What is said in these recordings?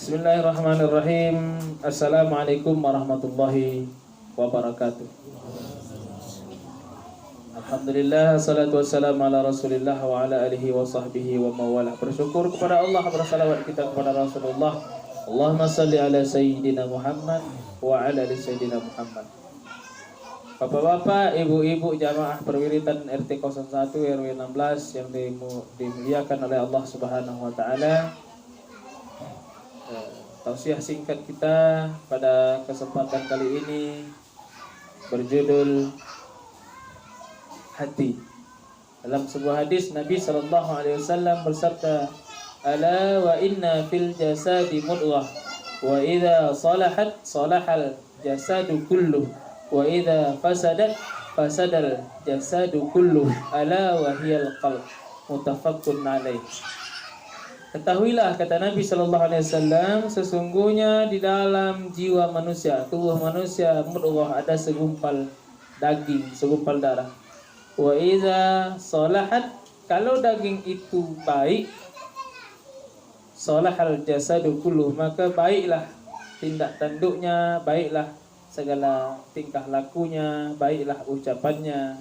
Bismillahirrahmanirrahim. Assalamualaikum warahmatullahi wabarakatuh. Alhamdulillah, salatu wassalamu ala rasulillah wa ala alihi wa sahbihi wa mawalah. Bersyukur kepada Allah, bersalawat kita kepada Rasulullah. Allahumma salli ala Sayyidina Muhammad wa ala ali Sayyidina Muhammad. Bapak-bapak, ibu-ibu jamaah perwiritan RT 01 RW 16 yang dimuliakan oleh Allah Subhanahu wa taala. Tausiah singkat kita pada kesempatan kali ini berjudul hati. Dalam sebuah hadis Nabi sallallahu alaihi wasallam bersabda, "Ala wa inna fil jasadi mudghah, wa idza salahat salahal jasadu kulluh, wa idza fasadat fasadal jasadu kulluh, ala wa hiyal qalb." Muttafaqun alaih. Ketahuilah, kata Nabi sallallahu alaihi wasallam, sesungguhnya di dalam jiwa manusia, tubuh manusia, mudghah, ada segumpal daging, segumpal darah. Wa idza salahat, kalau daging itu baik, salahal jasadu kulluh, maka baiklah tindak tanduknya, baiklah segala tingkah lakunya, baiklah ucapannya,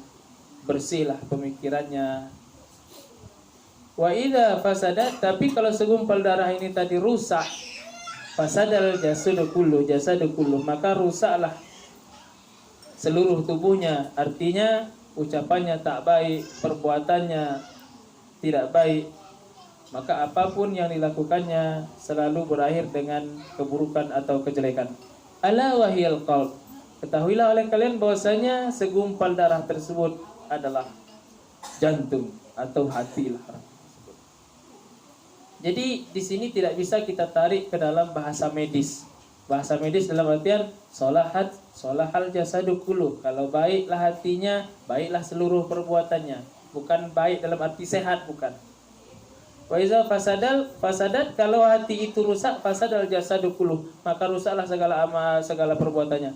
bersihlah pemikirannya. Wa idza fasadat, tapi kalau segumpal darah ini tadi rusak, fasadal jasadu kulluh, maka rusaklah seluruh tubuhnya. Artinya ucapannya tak baik, perbuatannya tidak baik, maka apapun yang dilakukannya selalu berakhir dengan keburukan atau kejelekan. Ala wahiyal qalb, ketahuilah oleh kalian bahwasanya segumpal darah tersebut adalah jantung atau hati lah. Jadi di sini tidak bisa kita tarik ke dalam bahasa medis. Bahasa medis dalam artian solahal jasadu kulluh. Kalau baiklah hatinya, baiklah seluruh perbuatannya. Bukan baik dalam arti sehat, bukan. Wa iza fasadat, kalau hati itu rusak, fasadal jasadu kulluh, maka rusaklah segala amal, segala perbuatannya.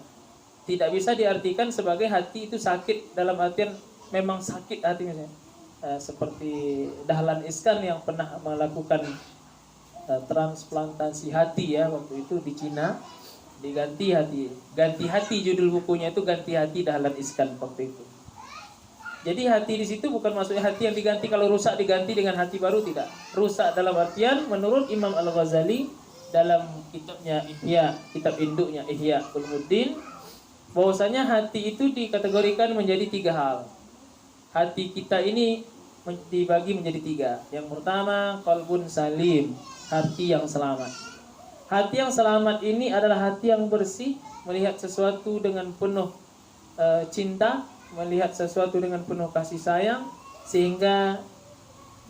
Tidak bisa diartikan sebagai hati itu sakit dalam artian memang sakit hati misalnya. Seperti Dahlan Iskan yang pernah melakukan transplantasi hati ya, waktu itu di Cina, diganti hati judul bukunya itu Ganti Hati Dahlan Iskan waktu itu. Jadi hati di situ bukan maksudnya hati yang diganti, kalau rusak diganti dengan hati baru, tidak. Rusak dalam artian menurut Imam Al-Ghazali dalam kitabnya Ihya, kitab induknya Ihya Ulumuddin, bahwasanya hati itu dikategorikan menjadi 3 hal. Hati kita ini dibagi menjadi 3. Yang pertama, qalbun salim, hati yang selamat. Hati yang selamat ini adalah hati yang bersih, melihat sesuatu dengan penuh cinta, melihat sesuatu dengan penuh kasih sayang, sehingga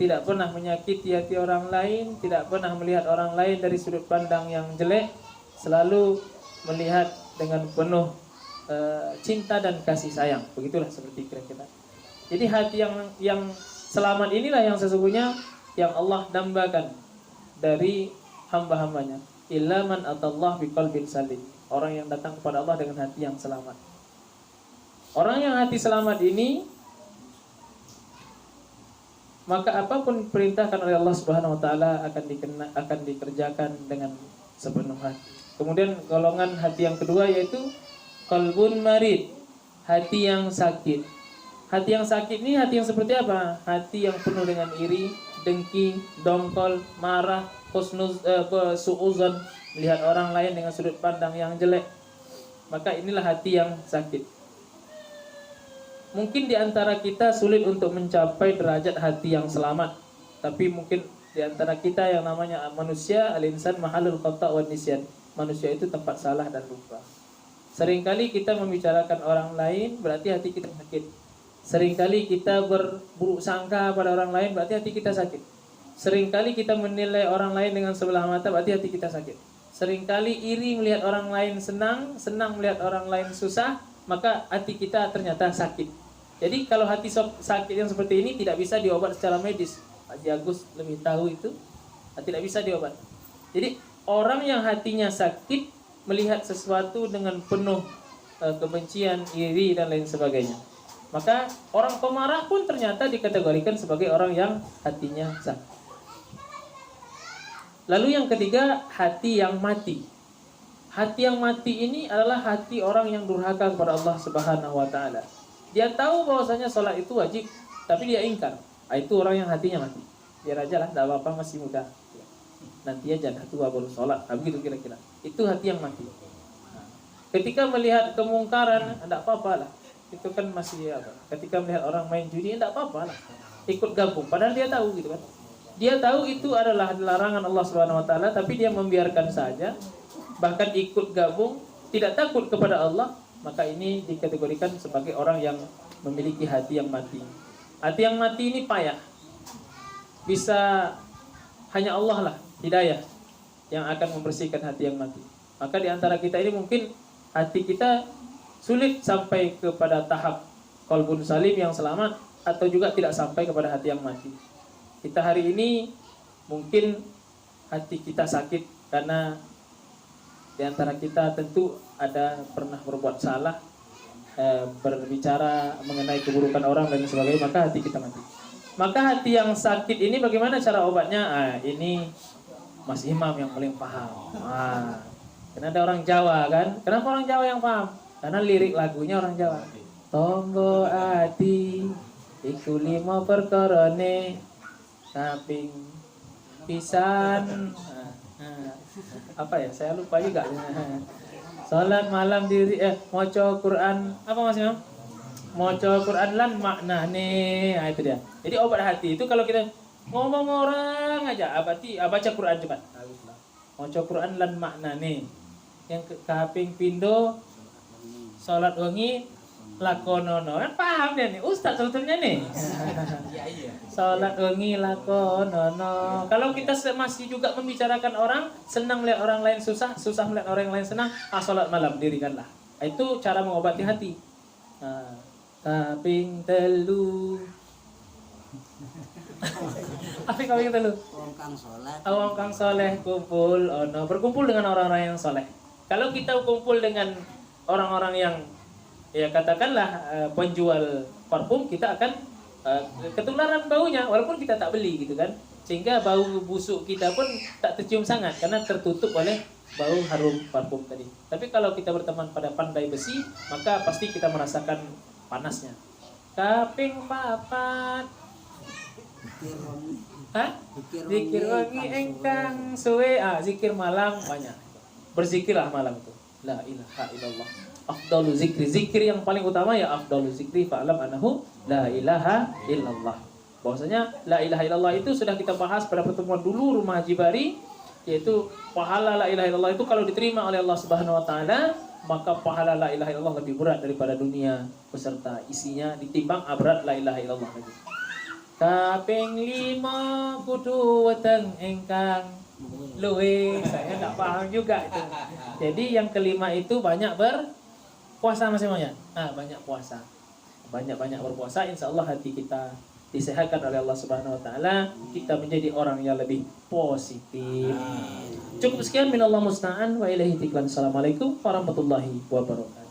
tidak pernah menyakiti hati orang lain, tidak pernah melihat orang lain dari sudut pandang yang jelek, selalu melihat dengan penuh cinta dan kasih sayang. Begitulah seperti kira-kira. Jadi hati yang selamat inilah yang sesungguhnya yang Allah dambakan dari hamba-hambanya. Illa man atallah biqalbin salim. Orang yang datang kepada Allah dengan hati yang selamat. Orang yang hati selamat ini, maka apapun perintahkan oleh Allah Subhanahu wa taala akan dikerjakan dengan sepenuh hati. Kemudian golongan hati yang kedua yaitu qalbun marid, hati yang sakit. Hati yang sakit ini hati yang seperti apa? Hati yang penuh dengan iri, dengki, dongkol, marah, su'uzan, melihat orang lain dengan sudut pandang yang jelek. Maka inilah hati yang sakit. Mungkin di antara kita sulit untuk mencapai derajat hati yang selamat, tapi mungkin di antara kita yang namanya manusia, al-insan mahalul khata' wan nisyan. Manusia itu tempat salah dan lupa. Seringkali kita membicarakan orang lain, berarti hati kita sakit. Seringkali kita berburuk sangka pada orang lain, berarti hati kita sakit. Seringkali kita menilai orang lain dengan sebelah mata, berarti hati kita sakit. Seringkali iri melihat orang lain senang melihat orang lain susah, maka hati kita ternyata sakit. Jadi kalau hati sakit yang seperti ini tidak bisa diobat secara medis. Pak Agus lebih tahu itu, tidak bisa diobat. Jadi orang yang hatinya sakit melihat sesuatu dengan penuh kebencian, iri dan lain sebagainya. Maka orang pemarah pun ternyata dikategorikan sebagai orang yang hatinya sakit. Lalu yang ketiga, hati yang mati. Hati yang mati ini adalah hati orang yang durhaka kepada Allah Subhanahu wa taala. Dia tahu bahwasanya sholat itu wajib, tapi dia ingkar. Itu orang yang hatinya mati. Biar aja lah, tidak apa-apa, masih muda. Nanti aja dah tua baru sholat. Begitu kira-kira. Itu hati yang mati. Ketika melihat kemungkaran, tidak apa-apa lah. Itu kan masih apa? Ketika melihat orang main judi, tidak apa-apa lah. Ikut gabung. Padahal dia tahu gitu kan. Dia tahu itu adalah larangan Allah Subhanahu wa taala, tapi dia membiarkan saja, bahkan ikut gabung, tidak takut kepada Allah, maka ini dikategorikan sebagai orang yang memiliki hati yang mati. Hati yang mati ini payah. Bisa hanya Allah lah, hidayah yang akan membersihkan hati yang mati. Maka di antara kita ini mungkin hati kita sulit sampai kepada tahap qalbun salim yang selamat, atau juga tidak sampai kepada hati yang mati. Kita hari ini mungkin hati kita sakit karena di antara kita tentu ada pernah berbuat salah, berbicara mengenai keburukan orang dan sebagainya, maka hati kita mati. Maka hati yang sakit ini bagaimana cara obatnya? Ini Mas Imam yang paling paham. Karena ada orang Jawa kan? Kenapa orang Jawa yang paham? Karena lirik lagunya orang Jawa. Tonggo ati iku lima perkorone kaping pisan. Apa ya? Saya lupa juga. Salat malam diri maca Quran. Apa Mas Imam? Maca Quran lan maknane. Itu dia. Jadi obat hati itu kalau kita ngomong orang aja, baca Quran cepat. Maca Quran lan maknane. Yang kaping pindo salat wengi lakonono. Kan paham dia nih, Ustaz sebetulnya nih. Salat wengi lakonono. Kalau kita masih juga membicarakan orang, senang melihat orang lain susah, susah melihat orang lain senang, salat malam dirikanlah. Itu cara mengobati hati. Kaping telu. Apa kaping telu? Wong kang soleh kumpul berkumpul dengan orang-orang yang soleh. Kalau kita kumpul dengan orang-orang yang ya katakanlah penjual parfum, kita akan ketularan baunya walaupun kita tak beli gitu kan, sehingga bau busuk kita pun tak tercium sangat karena tertutup oleh bau harum parfum tadi. Tapi kalau kita berteman pada pandai besi, maka pasti kita merasakan panasnya. Kaping papat zikir wengi engkang suwe. Zikir malam banyak. Berzikirlah malam itu. La ilaha illallah. Afdalu zikri. Zikir yang paling utama ya afdalu zikri fa'lam annahu la ilaha illallah. Bahwasanya la ilaha illallah itu sudah kita bahas pada pertemuan dulu Rumah Haji Bari, yaitu pahala la ilaha illallah itu kalau diterima oleh Allah Subhanahu wa taala, maka pahala la ilaha illallah lebih berat daripada dunia beserta isinya ditimbang berat la ilaha illallah lagi. Kaping 5 kudu weteng engkang luwe. Saya enggak paham juga itu. Jadi yang kelima itu banyak berpuasa masing-masing. Banyak puasa. Banyak-banyak berpuasa, insyaallah hati kita disehatkan oleh Allah Subhanahu wa taala, kita menjadi orang yang lebih positif. Cukup sekian, minallah musta'an wa ilaihi tiklan. Assalamualaikum warahmatullahi wabarakatuh.